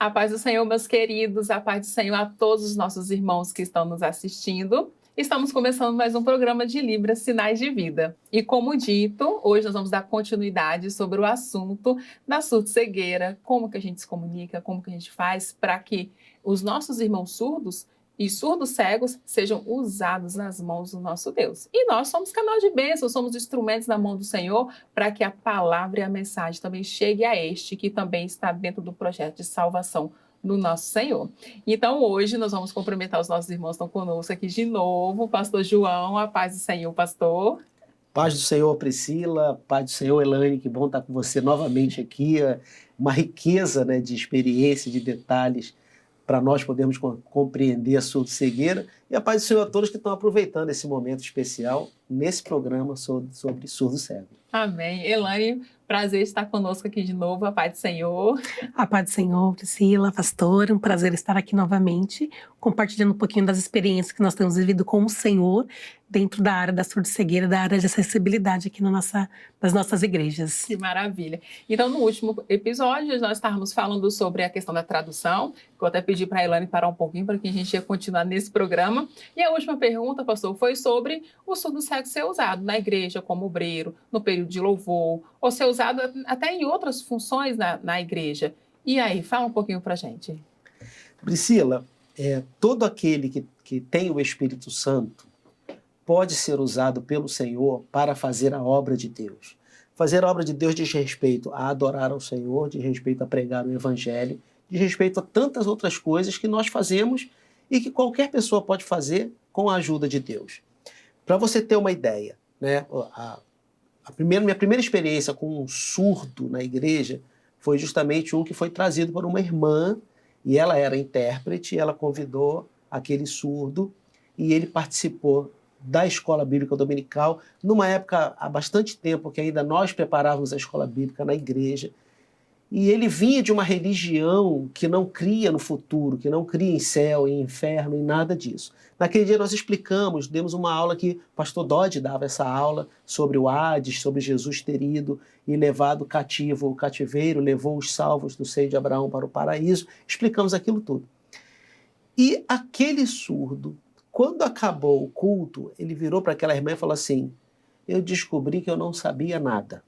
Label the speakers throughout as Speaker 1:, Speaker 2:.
Speaker 1: A paz do Senhor, meus queridos, a paz do Senhor a todos os nossos irmãos que estão nos assistindo. Estamos começando mais um programa de Libras, Sinais de Vida. E como dito, hoje nós vamos dar continuidade sobre o assunto da surdo-cegueira, como que a gente se comunica, como que a gente faz para que os nossos irmãos surdos e surdos cegos sejam usados nas mãos do nosso Deus. E nós somos canal de bênção, somos instrumentos na mão do Senhor para que a palavra e a mensagem também chegue a este que também está dentro do projeto de salvação do nosso Senhor. Então, hoje nós vamos cumprimentar os nossos irmãos que estão conosco aqui de novo. Pastor João, a paz do Senhor, pastor.
Speaker 2: Paz do Senhor, Priscila, paz do Senhor, Elaine, que bom estar com você novamente aqui. Uma riqueza, né, de experiência, de detalhes, para nós podermos compreender a surdo-cegueira. E a paz do Senhor a todos que estão aproveitando esse momento especial nesse programa sobre surdo-cego.
Speaker 1: Amém. Elaine, prazer estar conosco aqui de novo. A paz do Senhor.
Speaker 3: A paz do Senhor, Priscila, pastor. Um prazer estar aqui novamente, compartilhando um pouquinho das experiências que nós temos vivido com o Senhor dentro da área da surdo-cegueira, da área de acessibilidade aqui nas nossas igrejas.
Speaker 1: Que maravilha. Então, no último episódio, nós estávamos falando sobre a questão da tradução, que eu até pedi para a Elaine parar um pouquinho para que a gente ia continuar nesse programa. E a última pergunta, pastor, foi sobre o surdo-cego ser usado na igreja como obreiro, no período de louvor, ou ser usado até em outras funções na igreja. E aí, fala um pouquinho para a gente.
Speaker 2: Priscila, todo aquele que tem o Espírito Santo pode ser usado pelo Senhor para fazer a obra de Deus. Fazer a obra de Deus diz respeito a adorar ao Senhor, diz respeito a pregar o Evangelho, diz respeito a tantas outras coisas que nós fazemos e que qualquer pessoa pode fazer com a ajuda de Deus. Para você ter uma ideia, né, minha primeira experiência com um surdo na igreja foi justamente um que foi trazido por uma irmã, e ela era intérprete, ela convidou aquele surdo e ele participou da escola bíblica dominical, numa época há bastante tempo que ainda nós preparávamos a escola bíblica na igreja, e ele vinha de uma religião que não cria no futuro, que não cria em céu, em inferno, em nada disso. Naquele dia nós explicamos, demos uma aula que o pastor Dodge dava essa aula sobre o Hades, sobre Jesus ter ido e levado cativo o cativeiro, levou os salvos do seio de Abraão para o paraíso, explicamos aquilo tudo. E aquele surdo, quando acabou o culto, ele virou para aquela irmã e falou assim: eu descobri que eu não sabia nada.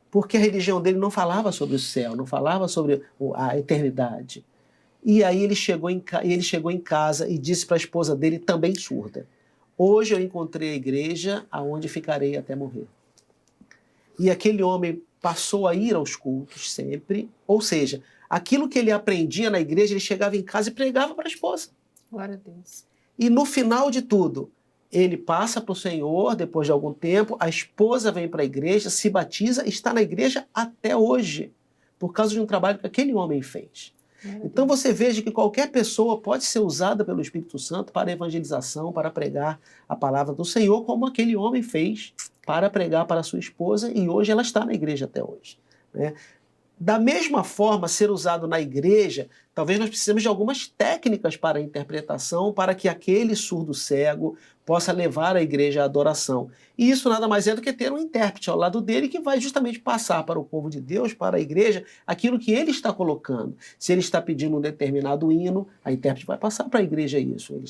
Speaker 2: Porque a religião dele não falava sobre o céu, não falava sobre a eternidade. E aí ele chegou em casa e disse para a esposa dele, também surda: hoje eu encontrei a igreja aonde ficarei até morrer. E aquele homem passou a ir aos cultos sempre, ou seja, aquilo que ele aprendia na igreja, ele chegava em casa e pregava para a esposa.
Speaker 1: Glória a Deus.
Speaker 2: E no final de tudo, ele passa para o Senhor, depois de algum tempo, a esposa vem para a igreja, se batiza e está na igreja até hoje, por causa de um trabalho que aquele homem fez. Então você veja que qualquer pessoa pode ser usada pelo Espírito Santo para evangelização, para pregar a palavra do Senhor, como aquele homem fez para pregar para a sua esposa, e hoje ela está na igreja até hoje, né? Da mesma forma, ser usado na igreja, talvez nós precisemos de algumas técnicas para a interpretação, para que aquele surdo cego possa levar a igreja à adoração. E isso nada mais é do que ter um intérprete ao lado dele que vai justamente passar para o povo de Deus, para a igreja, aquilo que ele está colocando. Se ele está pedindo um determinado hino, a intérprete vai passar para a igreja isso.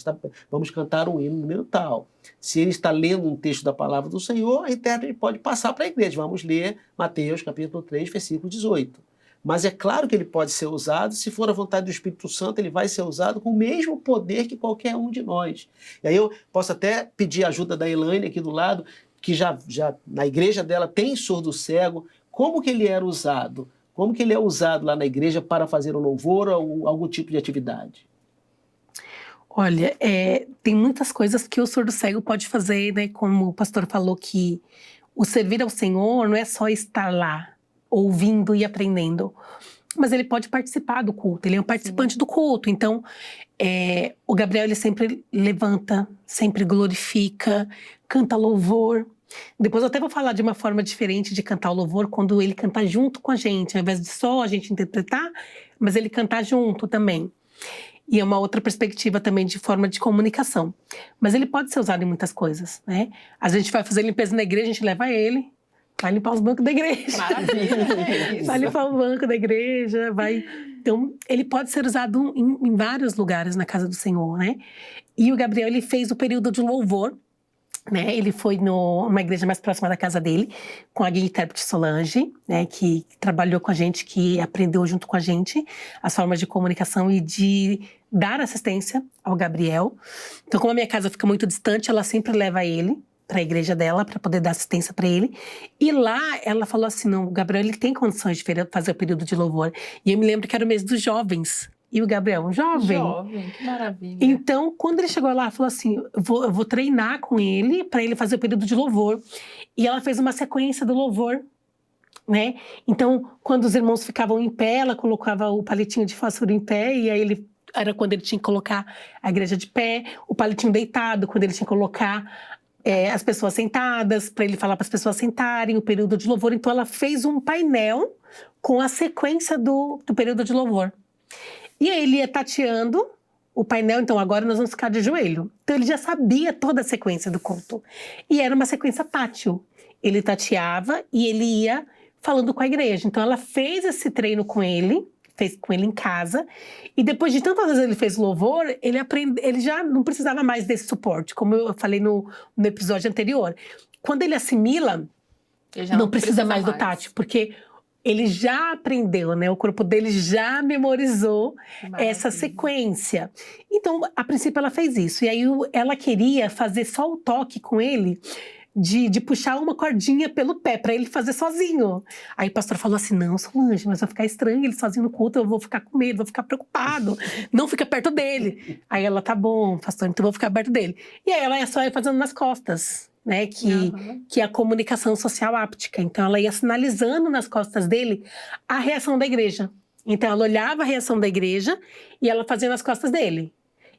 Speaker 2: Vamos cantar um hino número tal. Se ele está lendo um texto da palavra do Senhor, a intérprete pode passar para a igreja. Vamos ler Mateus capítulo 3, versículo 18. Mas é claro que ele pode ser usado, se for a vontade do Espírito Santo, ele vai ser usado com o mesmo poder que qualquer um de nós. E aí eu posso até pedir a ajuda da Elaine aqui do lado, que já na igreja dela tem surdo cego. Como que ele era usado? Como que ele é usado lá na igreja para fazer um louvor ou algum tipo de atividade?
Speaker 3: Olha, tem muitas coisas que o surdo cego pode fazer, né? Como o pastor falou, que o servir ao Senhor não é só estar lá, ouvindo e aprendendo, mas ele pode participar do culto, ele é um participante do culto. Então, o Gabriel, ele sempre levanta, sempre glorifica, canta louvor. Depois eu até vou falar de uma forma diferente de cantar o louvor, quando ele canta junto com a gente, ao invés de só a gente interpretar, mas ele cantar junto também. E é uma outra perspectiva também de forma de comunicação. Mas ele pode ser usado em muitas coisas, né? A gente vai fazer limpeza na igreja, a gente leva ele, vai limpar os bancos da igreja.
Speaker 1: Maravilha, é isso.
Speaker 3: Vai limpar o banco da igreja, vai... Então, ele pode ser usado em vários lugares na casa do Senhor, né? E o Gabriel, ele fez o período de louvor, né? Ele foi numa igreja mais próxima da casa dele, com a guia intérprete Solange, né? Que trabalhou com a gente, que aprendeu junto com a gente as formas de comunicação e de dar assistência ao Gabriel. Então, como a minha casa fica muito distante, ela sempre leva ele para a igreja dela, para poder dar assistência para ele. E lá, ela falou assim, não, o Gabriel, ele tem condições de fazer o período de louvor. E eu me lembro que era o mês dos jovens. E o Gabriel, um jovem.
Speaker 1: Jovem, que maravilha.
Speaker 3: Então, quando ele chegou lá, falou assim, eu vou treinar com ele para ele fazer o período de louvor. E ela fez uma sequência do louvor, né? Então, quando os irmãos ficavam em pé, ela colocava o palitinho de fósforo em pé, e aí era quando ele tinha que colocar a igreja de pé, o palitinho deitado, quando ele tinha que colocar as pessoas sentadas, para ele falar para as pessoas sentarem, o período de louvor. Então, ela fez um painel com a sequência do período de louvor. E aí, ele ia tateando o painel. Então, agora nós vamos ficar de joelho. Então, ele já sabia toda a sequência do culto. E era uma sequência tátil. Ele tateava e ele ia falando com a igreja. Então, ela fez esse treino com ele, fez com ele em casa, e depois de tantas vezes ele fez louvor, ele já não precisava mais desse suporte, como eu falei no episódio anterior. Quando ele assimila,
Speaker 1: Ele já
Speaker 3: não precisa mais do tátil, porque ele já aprendeu, né? O corpo dele já memorizou essa sequência. Então, a princípio, ela fez isso. E aí, ela queria fazer só o toque com ele, de puxar uma cordinha pelo pé, para ele fazer sozinho. Aí o pastor falou assim, não, Solange, mas vai ficar estranho ele sozinho no culto, eu vou ficar com medo, vou ficar preocupado, não fica perto dele. Aí ela, tá bom, pastor, então eu vou ficar perto dele. E aí ela só ia fazendo nas costas, né, que é a comunicação social áptica. Então ela ia sinalizando nas costas dele a reação da igreja. Então ela olhava a reação da igreja e ela fazia nas costas dele.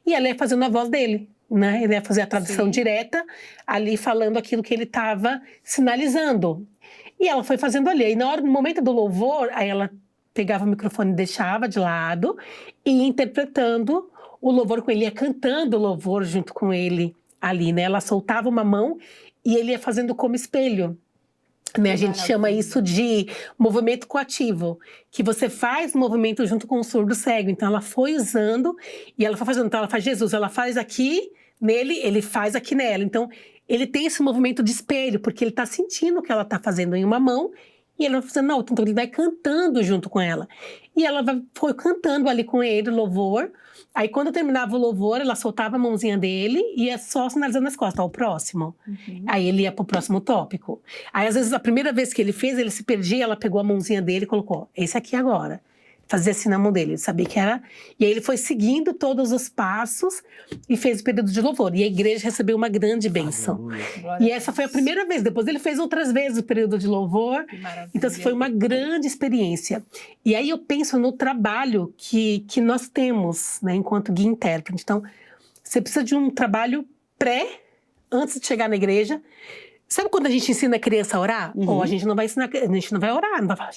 Speaker 3: E ela ia fazendo a voz dele, né? Ele ia fazer a tradução direta, ali falando aquilo que ele estava sinalizando. E ela foi fazendo ali. E no momento do louvor, aí ela pegava o microfone e deixava de lado e ia interpretando o louvor com ele, ia cantando o louvor junto com ele ali, né? Ela soltava uma mão e ele ia fazendo como espelho. Né? A gente chama isso de movimento coativo, que você faz movimento junto com o surdo cego. Então ela foi usando e ela foi fazendo. Então ela faz Jesus, ela faz aqui nele, ele faz aqui nela. Então ele tem esse movimento de espelho, porque ele está sentindo o que ela está fazendo em uma mão e ele vai fazendo na outra. Então ele vai cantando junto com ela. E ela foi cantando ali com ele, louvor. Aí quando terminava o louvor, ela soltava a mãozinha dele e ia só sinalizando as costas, ó, o próximo. Aí ele ia pro próximo tópico. Aí às vezes a primeira vez que ele fez, ele se perdia, ela pegou a mãozinha dele e colocou, esse aqui agora. Fazia assim na mão dele, ele sabia que era... E aí ele foi seguindo todos os passos e fez o período de louvor. E a igreja recebeu uma grande bênção. E essa foi a primeira vez. Depois ele fez outras vezes o período de louvor. Então essa foi uma grande experiência. E aí eu penso no trabalho que nós temos, né, enquanto guia intérprete. Então, você precisa de um trabalho antes de chegar na igreja. Sabe quando a gente ensina a criança a orar? Ou a gente não vai ensinar, a gente não vai orar, não vai falar...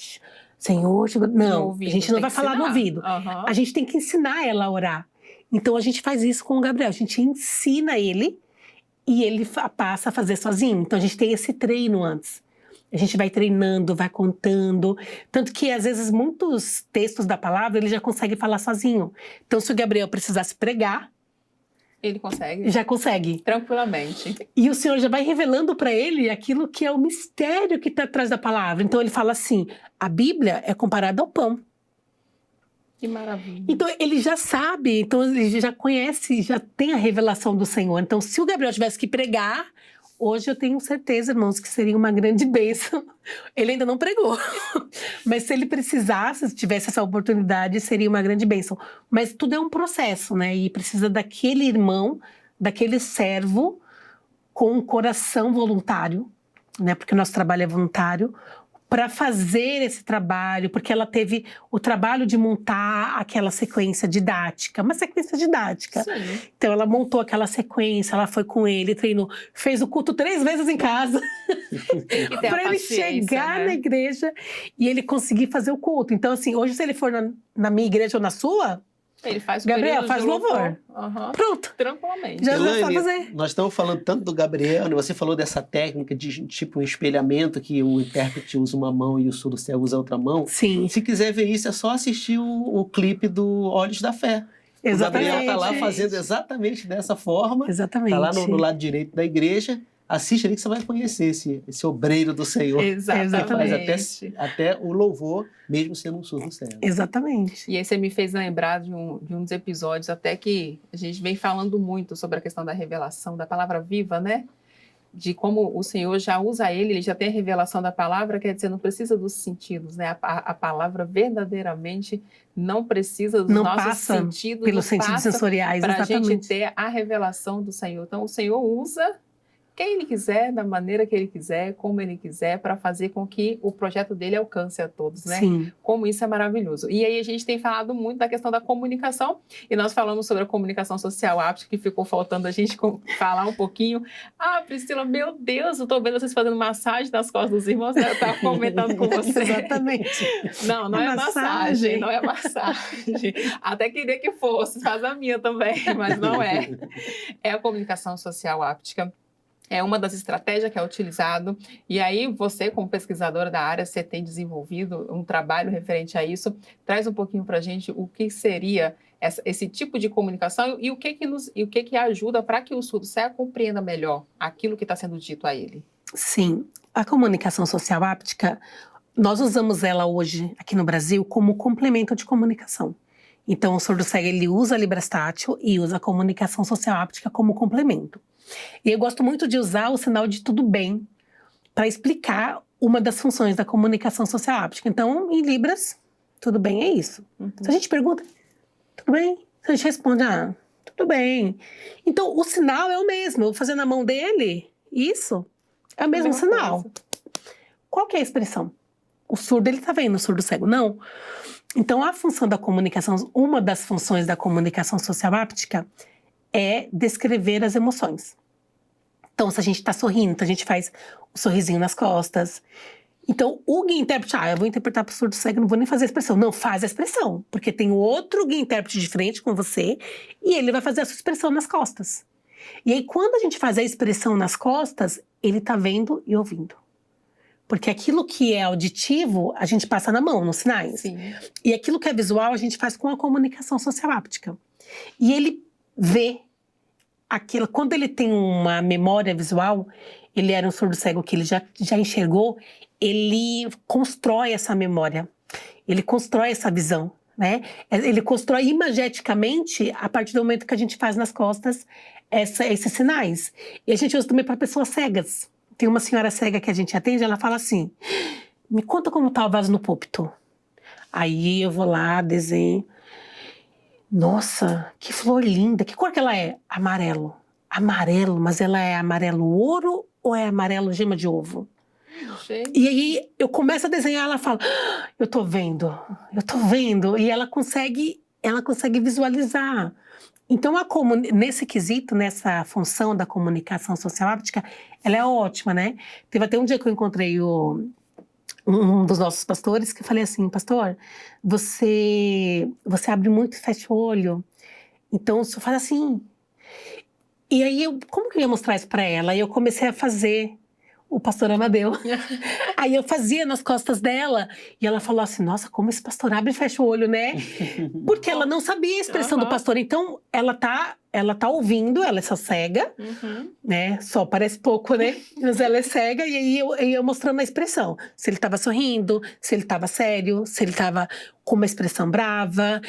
Speaker 3: Senhor, não, a gente não vai falar no ouvido. A gente tem que ensinar ela a orar. Então, a gente faz isso com o Gabriel. A gente ensina ele e ele passa a fazer sozinho. Então, a gente tem esse treino antes. A gente vai treinando, vai contando. Tanto que, às vezes, muitos textos da palavra, ele já consegue falar sozinho. Então, se o Gabriel precisasse pregar...
Speaker 1: Ele consegue?
Speaker 3: Já consegue.
Speaker 1: Tranquilamente.
Speaker 3: E o Senhor já vai revelando para ele aquilo que é o mistério que está atrás da palavra. Então ele fala assim, a Bíblia é comparada ao pão.
Speaker 1: Que maravilha.
Speaker 3: Então ele já sabe, então ele já conhece, já tem a revelação do Senhor. Então se o Gabriel tivesse que pregar, hoje eu tenho certeza, irmãos, que seria uma grande bênção. Ele ainda não pregou, mas se ele precisasse, se tivesse essa oportunidade, seria uma grande bênção. Mas tudo é um processo, né? E precisa daquele irmão, daquele servo com um coração voluntário, né? Porque o nosso trabalho é voluntário, para fazer esse trabalho, porque ela teve o trabalho de montar aquela sequência didática, uma sequência didática.
Speaker 1: Sim.
Speaker 3: Então ela montou aquela sequência, ela foi com ele, treinou, fez o culto 3 vezes em casa, para ele chegar na igreja e ele conseguir fazer o culto. Então assim, hoje se ele for na minha igreja ou na sua,
Speaker 1: Ele faz o
Speaker 3: Gabriel,
Speaker 1: período
Speaker 3: faz
Speaker 1: de
Speaker 3: louvor.
Speaker 1: Aham.
Speaker 3: Pronto.
Speaker 1: Tranquilamente.
Speaker 3: Já sabe
Speaker 2: Elaine,
Speaker 3: fazer.
Speaker 2: nós estamos falando tanto do Gabriel, né? Você falou dessa técnica de tipo um espelhamento, que o intérprete usa uma mão e o surdo cego usa outra mão.
Speaker 3: Sim,
Speaker 2: Se quiser ver isso, é só assistir o clipe do Olhos da Fé. O Gabriel está lá
Speaker 1: Exatamente.
Speaker 2: fazendo exatamente dessa forma.
Speaker 3: exatamente.
Speaker 2: Está lá no lado direito da igreja. Assiste ali que você vai conhecer esse obreiro do Senhor.
Speaker 1: Exatamente.
Speaker 2: Até o louvor, mesmo sendo um surdo cego.
Speaker 3: Exatamente.
Speaker 1: E aí você me fez lembrar de um dos episódios até que a gente vem falando muito sobre a questão da revelação, da palavra viva, né? De como o Senhor já usa ele já tem a revelação da palavra, quer dizer, não precisa dos sentidos, né? A palavra verdadeiramente não precisa dos
Speaker 3: Não
Speaker 1: nossos
Speaker 3: passa
Speaker 1: sentidos,
Speaker 3: pelos
Speaker 1: não
Speaker 3: sentidos
Speaker 1: passa
Speaker 3: sensoriais,
Speaker 1: para a gente
Speaker 3: exatamente.
Speaker 1: ter a revelação do Senhor. Então, o Senhor usa quem ele quiser, da maneira que ele quiser, como ele quiser, para fazer com que o projeto dele alcance a todos, né?
Speaker 3: Sim,
Speaker 1: Como isso é maravilhoso. E aí a gente tem falado muito da questão da comunicação, e nós falamos sobre a comunicação social áptica, que ficou faltando a gente falar um pouquinho. Ah, Priscila, meu Deus, eu estou vendo vocês fazendo massagem nas costas dos irmãos, né? Eu estava comentando com você.
Speaker 3: exatamente.
Speaker 1: Não
Speaker 3: É
Speaker 1: é massagem,
Speaker 3: massagem.
Speaker 1: não é massagem. Até queria que fosse, faz a minha também, mas não é. É a comunicação social áptica. É uma das estratégias que é utilizado. E aí você, como pesquisadora da área, você tem desenvolvido um trabalho referente a isso. Traz um pouquinho para a gente o que seria esse tipo de comunicação e o que ajuda para que o surdo cego compreenda melhor aquilo que está sendo dito a ele.
Speaker 3: Sim, a comunicação social áptica, nós usamos ela hoje aqui no Brasil como complemento de comunicação. Então, o surdo cego ele usa a Librastátil e usa a comunicação social áptica como complemento. E eu gosto muito de usar o sinal de tudo bem para explicar uma das funções da comunicação social áptica. Então, em Libras, tudo bem, é isso. Se a gente pergunta, tudo bem? Se a gente responde, tudo bem. Então, o sinal é o mesmo. Eu vou fazer na mão dele, isso é o mesmo sinal.
Speaker 1: Coisa.
Speaker 3: Qual que é a expressão? O surdo, ele tá vendo, o surdo cego, não. Então, a função da comunicação, uma das funções da comunicação social áptica é descrever as emoções. Então, se a gente está sorrindo, então a gente faz o sorrisinho nas costas. Então, o guia intérprete, eu vou interpretar para o surdo cego, não vou nem fazer a expressão. Não, faz a expressão, porque tem outro guia intérprete de frente com você e ele vai fazer a sua expressão nas costas. E aí, quando a gente faz a expressão nas costas, ele está vendo e ouvindo. Porque aquilo que é auditivo, a gente passa na mão, nos sinais.
Speaker 1: Sim.
Speaker 3: E aquilo que é visual, a gente faz com a comunicação social áptica. E ele vê aquilo, quando ele tem uma memória visual, ele era um surdo cego que ele já enxergou, ele constrói essa memória, ele constrói essa visão, né? Ele constrói imageticamente a partir do momento que a gente faz nas costas esses sinais. E a gente usa também para pessoas cegas. Tem uma senhora cega que a gente atende, ela fala assim, me conta como tá o vaso no púlpito. Aí eu vou lá, desenho. Nossa, que flor linda. Que cor que ela é? Amarelo. Amarelo, mas ela é amarelo ouro ou é amarelo gema de ovo?
Speaker 1: Gente.
Speaker 3: E aí eu começo a desenhar, ela fala, eu tô vendo. E ela consegue visualizar. Então, nesse quesito, nessa função da comunicação social áptica, ela é ótima, né? Teve até um dia que eu encontrei um dos nossos pastores, que eu falei assim, pastor, você abre muito e fecha o olho, então o senhor faz assim. E aí, como que eu ia mostrar isso para ela? Aí eu comecei a fazer o pastor Amadeu. Aí eu fazia nas costas dela, e ela falou assim, nossa, como esse pastor abre e fecha o olho, né? Porque ela não sabia a expressão do pastor, então ela tá ouvindo, ela é só cega, né? Só parece pouco, né? Mas ela é cega, e aí eu ia mostrando a expressão. Se ele estava sorrindo, se ele estava sério, se ele estava com uma expressão brava,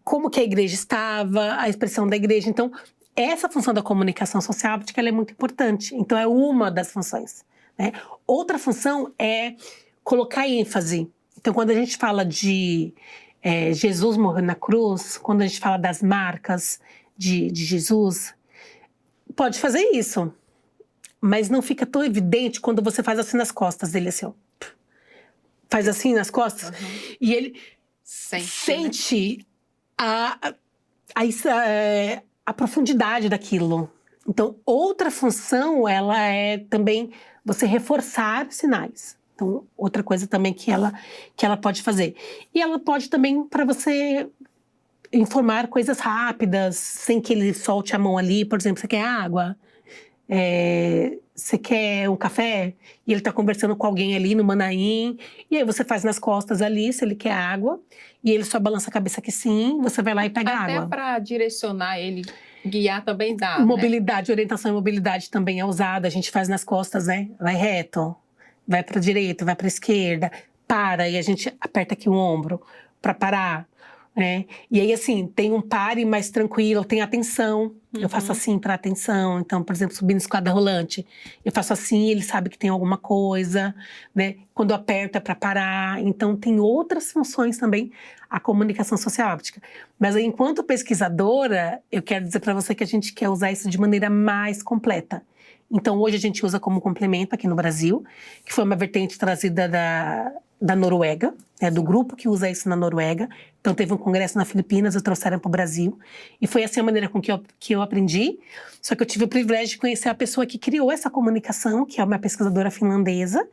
Speaker 3: como que a igreja estava, a expressão da igreja. Então, essa função da comunicação social áptica, ela é muito importante. Então, é uma das funções, né? Outra função é colocar ênfase. Então, quando a gente fala de Jesus morreu na cruz, quando a gente fala das marcas de Jesus, pode fazer isso. Mas não fica tão evidente quando você faz assim nas costas dele, assim, ó. Faz assim nas costas. E ele sente a profundidade daquilo. Então, outra função, ela é também você reforçar sinais. Então, outra coisa também que ela pode fazer. E ela pode também para você informar coisas rápidas, sem que ele solte a mão ali. Por exemplo, você quer água? Você quer um café? E ele está conversando com alguém ali no Manaim. E aí você faz nas costas ali, se ele quer água. E ele só balança a cabeça que sim, você vai lá e pega água.
Speaker 1: Até para direcionar ele, guiar também dá, né?
Speaker 3: Mobilidade, orientação e mobilidade também é usada. A gente faz nas costas, né? Vai reto, vai para a direita, vai para a esquerda. Para, e a gente aperta aqui o ombro para parar. Né? E aí, assim, tem um pare mais tranquilo, tem atenção. Eu faço assim para atenção. Então, por exemplo, subindo escada rolante, eu faço assim, ele sabe que tem alguma coisa, né? Quando aperta para parar. Então, tem outras funções também a comunicação socioáptica. Mas aí, enquanto pesquisadora, eu quero dizer para você que a gente quer usar isso de maneira mais completa. Então, hoje a gente usa como complemento aqui no Brasil, que foi uma vertente trazida da Noruega, né, do grupo que usa isso na Noruega. Então, teve um congresso na Filipinas, e trouxeram para o Brasil. E foi assim a maneira com que eu aprendi. Só que eu tive o privilégio de conhecer a pessoa que criou essa comunicação, que é uma pesquisadora finlandesa.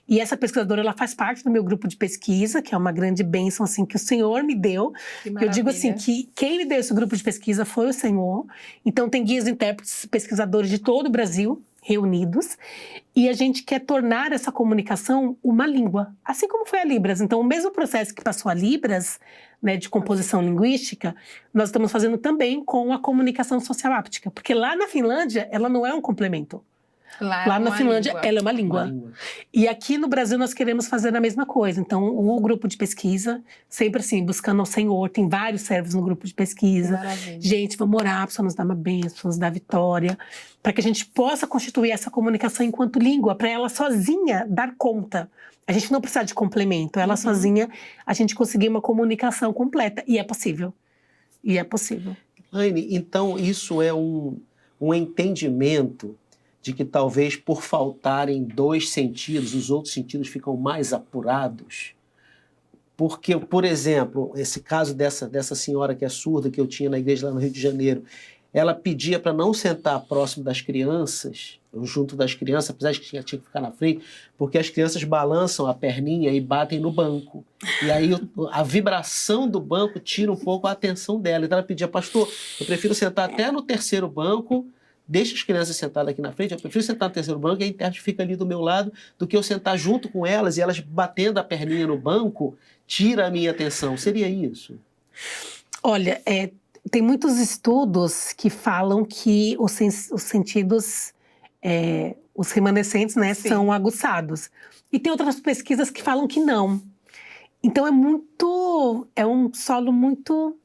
Speaker 3: E essa pesquisadora, ela faz parte do meu grupo de pesquisa, que é uma grande bênção assim, que o Senhor me deu. Eu digo assim, que quem me deu esse grupo de pesquisa foi o Senhor. Então, tem guias, intérpretes, pesquisadores de todo o Brasil, reunidos, e a gente quer tornar essa comunicação uma língua, assim como foi a Libras. Então, o mesmo processo que passou a Libras, né, de composição linguística, nós estamos fazendo também com a comunicação socioáptica, porque lá na Finlândia, ela não é um complemento. Lá na Finlândia, ela é uma língua. E aqui no Brasil, nós queremos fazer a mesma coisa. Então, o grupo de pesquisa, sempre assim, buscando ao Senhor, tem vários servos no grupo de pesquisa. Gente, vamos orar, a pessoa nos dá uma bênção, a pessoa nos dá vitória, para que a gente possa constituir essa comunicação enquanto língua, para ela sozinha dar conta. A gente não precisa de complemento, ela sozinha, a gente conseguir uma comunicação completa. E é possível. E é possível.
Speaker 2: Elaine, então isso é um entendimento de que talvez por faltarem 2 sentidos, os outros sentidos ficam mais apurados. Porque, por exemplo, esse caso dessa senhora que é surda, que eu tinha na igreja lá no Rio de Janeiro, ela pedia para não sentar próximo das crianças, junto das crianças, apesar de que tinha que ficar na frente, porque as crianças balançam a perninha e batem no banco. E aí a vibração do banco tira um pouco a atenção dela. Então ela pedia, pastor, eu prefiro sentar até no 3º banco, deixa as crianças sentadas aqui na frente, eu prefiro sentar no 3º banco e a intérprete fica ali do meu lado, do que eu sentar junto com elas e elas batendo a perninha no banco, tira a minha atenção. Seria isso?
Speaker 3: Olha, tem muitos estudos que falam que os sentidos, os remanescentes, né, são aguçados. E tem outras pesquisas que falam que não. Então é um solo muito,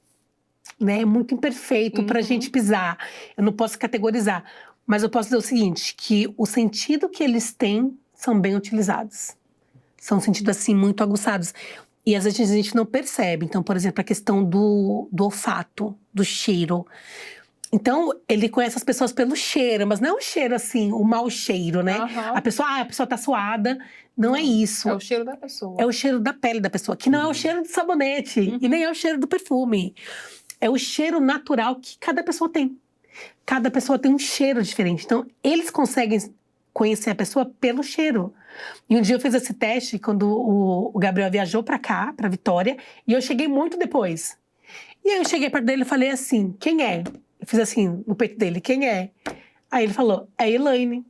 Speaker 3: né, muito imperfeito para a gente pisar. Eu não posso categorizar, mas eu posso dizer o seguinte, que o sentido que eles têm são bem utilizados. São sentidos, assim, muito aguçados. E às vezes a gente não percebe. Então, por exemplo, a questão do olfato, do cheiro. Então, ele conhece as pessoas pelo cheiro, mas não é um cheiro assim, o mau cheiro, né? A pessoa tá suada. Não é isso.
Speaker 1: É o cheiro da pessoa.
Speaker 3: É o cheiro da pele da pessoa, que não é o cheiro do sabonete e nem é o cheiro do perfume. É o cheiro natural que cada pessoa tem. Cada pessoa tem um cheiro diferente. Então, eles conseguem conhecer a pessoa pelo cheiro. E um dia eu fiz esse teste quando o Gabriel viajou para cá, para Vitória, e eu cheguei muito depois. E aí eu cheguei perto dele e falei assim, quem é? Eu fiz assim no peito dele, quem é? Aí ele falou, é a Elaine.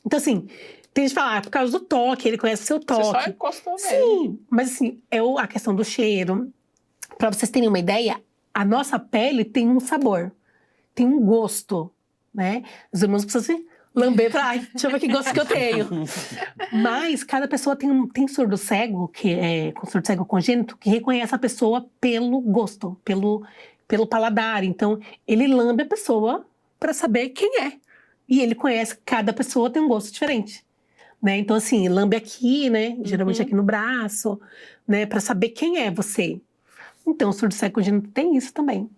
Speaker 3: Então assim, tem gente que fala, por causa do toque, ele conhece o seu toque.
Speaker 1: Você só encostou nele.
Speaker 3: Sim, mas assim, a questão do cheiro. Para vocês terem uma ideia, a nossa pele tem um sabor, tem um gosto, né? Os irmãos precisam se lamber pra, ai, deixa eu ver que gosto que eu tenho. Mas cada pessoa tem surdo cego, com surdo cego congênito, que reconhece a pessoa pelo gosto, pelo paladar. Então, ele lambe a pessoa para saber quem é. E ele conhece, cada pessoa tem um gosto diferente. Né? Então, assim, lambe aqui, né? Geralmente aqui no braço, né? Para saber quem é você. Então, o surdo cego congênito tem isso também.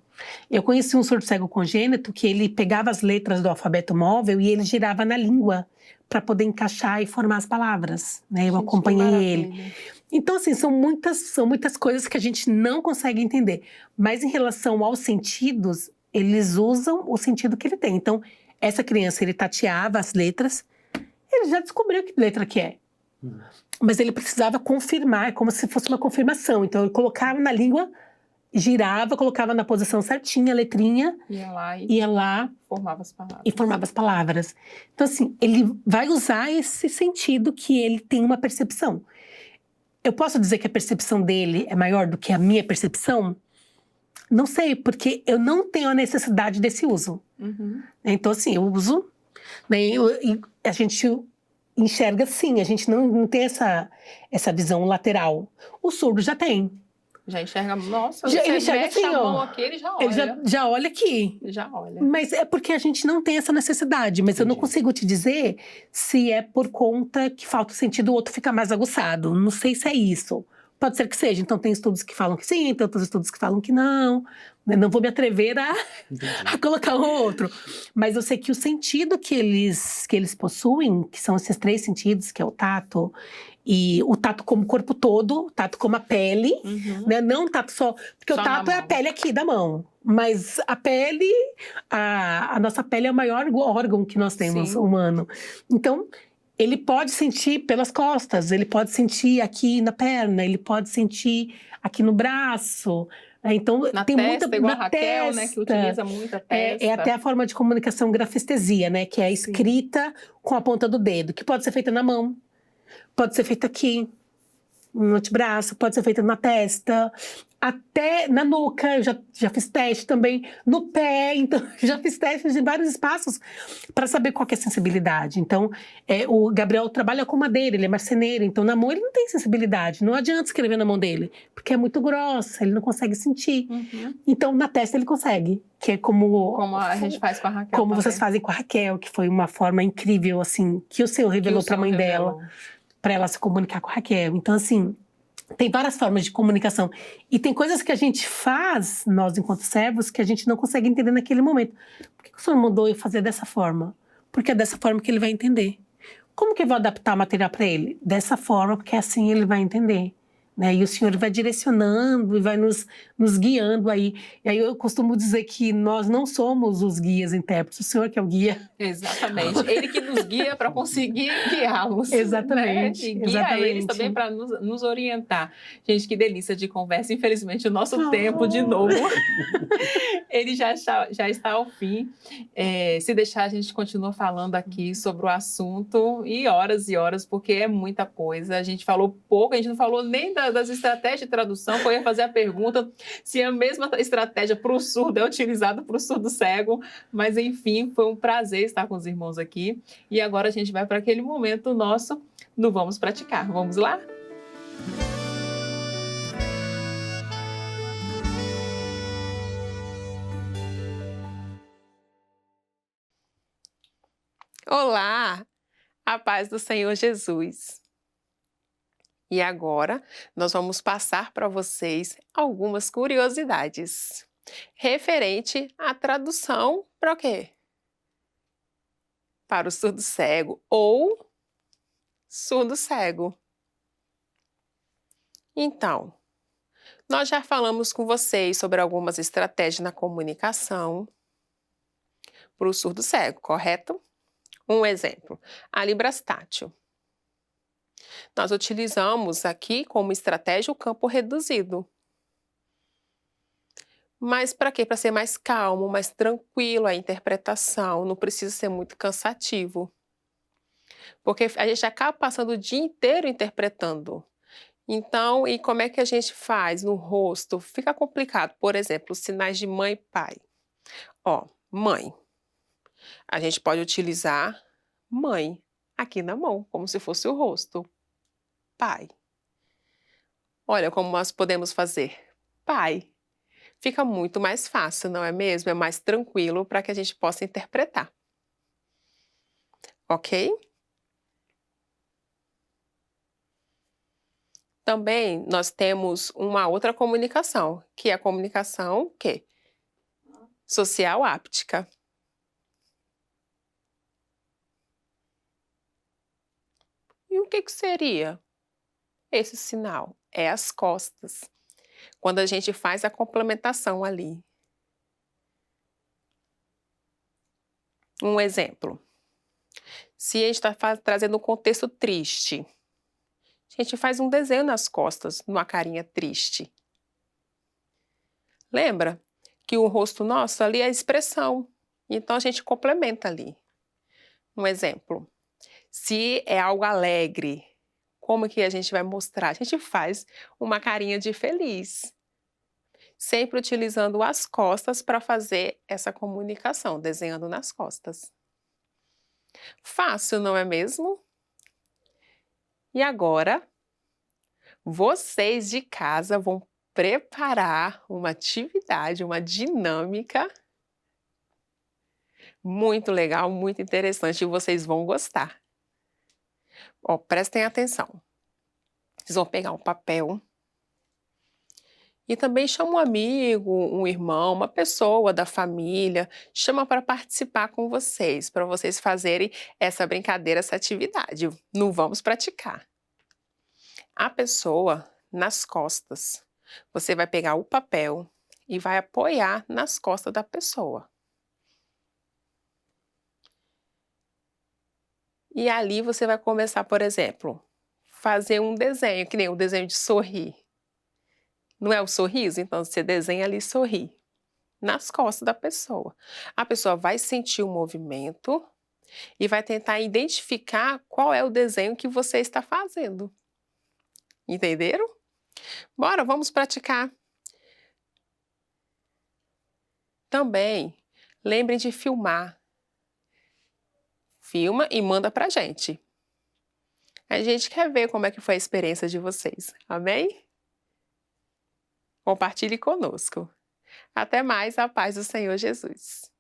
Speaker 3: Eu conheci um surdo cego congênito que ele pegava as letras do alfabeto móvel e ele girava na língua para poder encaixar e formar as palavras, né? Eu acompanhei ele. Então, assim, são muitas coisas que a gente não consegue entender. Mas em relação aos sentidos, eles usam o sentido que ele tem. Então, essa criança, ele tateava as letras, ele já descobriu que letra que é. Mas ele precisava confirmar, como se fosse uma confirmação. Então, ele colocava na língua girava, colocava na posição certinha a letrinha, ia lá
Speaker 1: formava as palavras.
Speaker 3: E formava as palavras. Então, assim, ele vai usar esse sentido que ele tem uma percepção. Eu posso dizer que a percepção dele é maior do que a minha percepção? Não sei, porque eu não tenho a necessidade desse uso.
Speaker 1: Uhum.
Speaker 3: Então, assim, eu uso, né, e a gente enxerga assim, a gente não tem essa visão lateral. O surdo já tem.
Speaker 1: Já enxerga, nossa,
Speaker 3: Ele enxerga
Speaker 1: mexe
Speaker 3: assim,
Speaker 1: a mão aqui, ele já olha.
Speaker 3: Ele já olha aqui.
Speaker 1: Já olha.
Speaker 3: Mas é porque a gente não tem essa necessidade. Mas eu não consigo te dizer se é por conta que falta o sentido, o outro fica mais aguçado. Não sei se é isso. Pode ser que seja. Então tem estudos que falam que sim, tem outros estudos que falam que não. Não vou me atrever a colocar o outro. Mas eu sei que o sentido que eles possuem, que são esses 3 sentidos, que é o tato, e o tato como corpo todo, o tato como a pele, né? Não o tato só... Porque só o tato é a pele aqui da mão. Mas a pele, a nossa pele é o maior órgão que nós temos, humano. Então, ele pode sentir pelas costas, ele pode sentir aqui na perna, ele pode sentir aqui no braço. Então,
Speaker 1: na
Speaker 3: tem
Speaker 1: testa,
Speaker 3: muita
Speaker 1: igual
Speaker 3: na
Speaker 1: a Raquel,
Speaker 3: testa,
Speaker 1: né, que utiliza muito a testa.
Speaker 3: É até a forma de comunicação grafestesia, né? Que é a escrita com a ponta do dedo, que pode ser feita na mão, pode ser feita aqui, no antebraço, pode ser feita na testa, até na nuca. Eu já fiz teste também, no pé. Então, já fiz testes em vários espaços para saber qual que é a sensibilidade. Então, o Gabriel trabalha com madeira, ele é marceneiro. Então, na mão ele não tem sensibilidade. Não adianta escrever na mão dele, porque é muito grossa, ele não consegue sentir. Então, na testa ele consegue, que é como
Speaker 1: a gente faz com a Raquel.
Speaker 3: Como vocês fazem com a Raquel, que foi uma forma incrível, assim, que o Senhor revelou para a mãe dela, para ela se comunicar com a Raquel. Então, assim, tem várias formas de comunicação. E tem coisas que a gente faz, nós enquanto servos, que a gente não consegue entender naquele momento. Por que o Senhor mandou eu fazer dessa forma? Porque é dessa forma que ele vai entender. Como que eu vou adaptar o material para ele? Dessa forma, porque assim ele vai entender. Né? E o Senhor vai direcionando e vai nos guiando aí. E aí eu costumo dizer que nós não somos os guias intérpretes, o Senhor que é o guia.
Speaker 1: Exatamente. Ele que nos guia para conseguir guiá-los.
Speaker 3: Exatamente.
Speaker 1: Né? E guia eles também para nos orientar. Gente, que delícia de conversa. Infelizmente, o nosso tempo, de novo, ele já está ao fim. Se deixar, a gente continua falando aqui sobre o assunto e horas, porque é muita coisa. A gente falou pouco, a gente não falou nem das estratégias de tradução. Eu ia fazer a pergunta se a mesma estratégia para o surdo é utilizada para o surdo cego, mas enfim, foi um prazer estar com os irmãos aqui. E agora a gente vai para aquele momento nosso do Vamos Praticar. Vamos lá? Olá! A paz do Senhor Jesus! E agora, nós vamos passar para vocês algumas curiosidades referente à tradução para o quê? Para o surdo cego ou surdo cego. Então, nós já falamos com vocês sobre algumas estratégias na comunicação para o surdo cego, correto? Um exemplo, a Libras Tátil. Nós utilizamos aqui como estratégia o campo reduzido. Mas para quê? Para ser mais calmo, mais tranquilo a interpretação, não precisa ser muito cansativo. Porque a gente acaba passando o dia inteiro interpretando. Então, e como é que a gente faz no rosto? Fica complicado. Por exemplo, os sinais de mãe e pai. Ó, mãe. A gente pode utilizar mãe aqui na mão, como se fosse o rosto. Pai. Olha como nós podemos fazer. Pai. Fica muito mais fácil, não é mesmo? É mais tranquilo para que a gente possa interpretar. Ok? Também nós temos uma outra comunicação, que é a comunicação quê? Social áptica. E o que seria esse sinal? É as costas. Quando a gente faz a complementação ali. Um exemplo. Se a gente está trazendo um contexto triste, a gente faz um desenho nas costas, numa carinha triste.
Speaker 4: Lembra que o rosto nosso ali é a expressão. Então, a gente complementa ali. Um exemplo, se é algo alegre, como que a gente vai mostrar? A gente faz uma carinha de feliz, sempre utilizando as costas para fazer essa comunicação, desenhando nas costas. Fácil, não é mesmo? E agora, vocês de casa vão preparar uma atividade, uma dinâmica muito legal, muito interessante, e vocês vão gostar. Ó, prestem atenção. Vocês vão pegar um papel e também chama um amigo, um irmão, uma pessoa da família, chama para participar com vocês, para vocês fazerem essa brincadeira, essa atividade. Não vamos praticar. A pessoa nas costas. Você vai pegar o papel e vai apoiar nas costas da pessoa. E ali você vai começar, por exemplo, fazer um desenho, que nem o desenho de sorrir. Não é o sorriso? Então você desenha ali sorrir nas costas da pessoa. A pessoa vai sentir o movimento e vai tentar identificar qual é o desenho que você está fazendo. Entenderam? Bora, vamos praticar. Também, lembrem de filmar. Filma e manda pra gente. A gente quer ver como é que foi a experiência de vocês. Amém? Compartilhe conosco. Até mais, a paz do Senhor Jesus.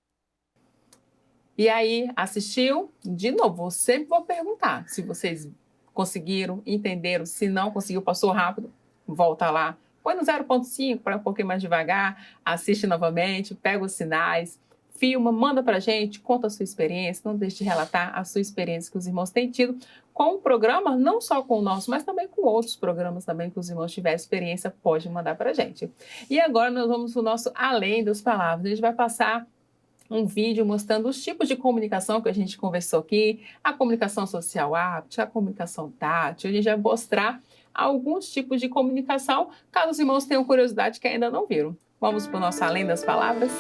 Speaker 1: E aí, assistiu? De novo, eu sempre vou perguntar se vocês conseguiram, entenderam. Se não conseguiu, passou rápido, volta lá. Põe no 0.5 para um pouquinho mais devagar, assiste novamente, pega os sinais, filma, manda para a gente, conta a sua experiência, não deixe de relatar a sua experiência que os irmãos têm tido com o programa, não só com o nosso, mas também com outros programas também que os irmãos tiverem experiência, pode mandar para a gente. E agora nós vamos para o nosso Além das Palavras. A gente vai passar um vídeo mostrando os tipos de comunicação que a gente conversou aqui, a comunicação social áptica, a comunicação tátil. A gente vai mostrar alguns tipos de comunicação, caso os irmãos tenham curiosidade que ainda não viram. Vamos para o nosso Além das Palavras?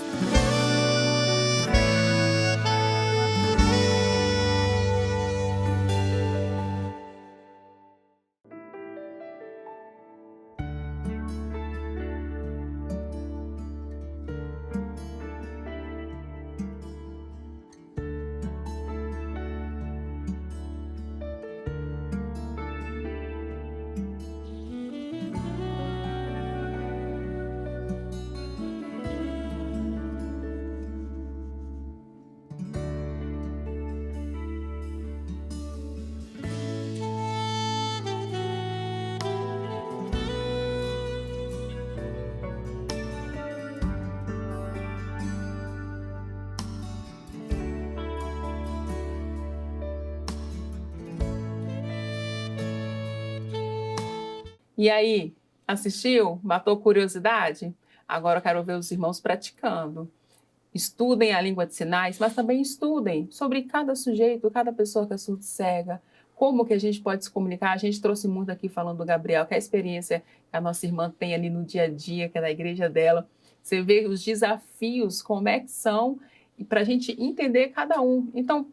Speaker 1: E aí, assistiu? Matou curiosidade? Agora eu quero ver os irmãos praticando. Estudem a língua de sinais, mas também estudem sobre cada sujeito, cada pessoa que é surdo-cega, como que a gente pode se comunicar. A gente trouxe muito aqui falando do Gabriel, que é a experiência que a nossa irmã tem ali no dia a dia, que é da igreja dela. Você vê os desafios, como é que são, e para a gente entender cada um. Então,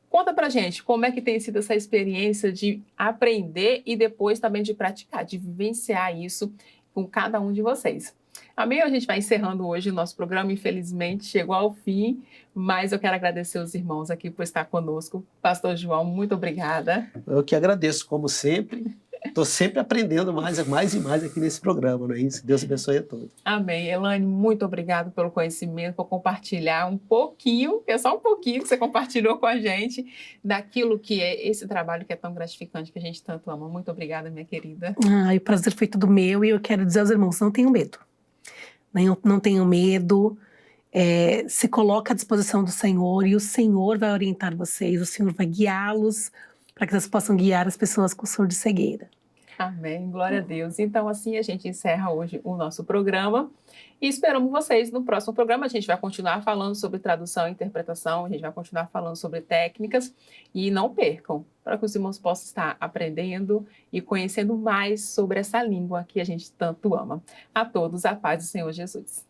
Speaker 1: conta pra gente como é que tem sido essa experiência de aprender e depois também de praticar, de vivenciar isso com cada um de vocês. Amém? A gente vai encerrando hoje o nosso programa, infelizmente chegou ao fim, mas eu quero agradecer os irmãos aqui por estar conosco. Pastor João, muito obrigada.
Speaker 2: Eu que agradeço, como sempre. Estou sempre aprendendo mais e mais aqui nesse programa, não é isso? Deus abençoe a todos.
Speaker 1: Amém. Elaine, muito obrigada pelo conhecimento, por compartilhar um pouquinho, que é só um pouquinho que você compartilhou com a gente, daquilo que é esse trabalho que é tão gratificante, que a gente tanto ama. Muito obrigada, minha querida.
Speaker 3: O prazer foi todo meu e eu quero dizer aos irmãos, não tenham medo. Não tenham medo, se coloca à disposição do Senhor e o Senhor vai orientar vocês, o Senhor vai guiá-los para que eles possam guiar as pessoas com surdo e cegueira.
Speaker 1: Amém, glória a Deus. Então, assim a gente encerra hoje o nosso programa e esperamos vocês no próximo programa. A gente vai continuar falando sobre tradução e interpretação, a gente vai continuar falando sobre técnicas e não percam, para que os irmãos possam estar aprendendo e conhecendo mais sobre essa língua que a gente tanto ama. A todos, a paz do Senhor Jesus.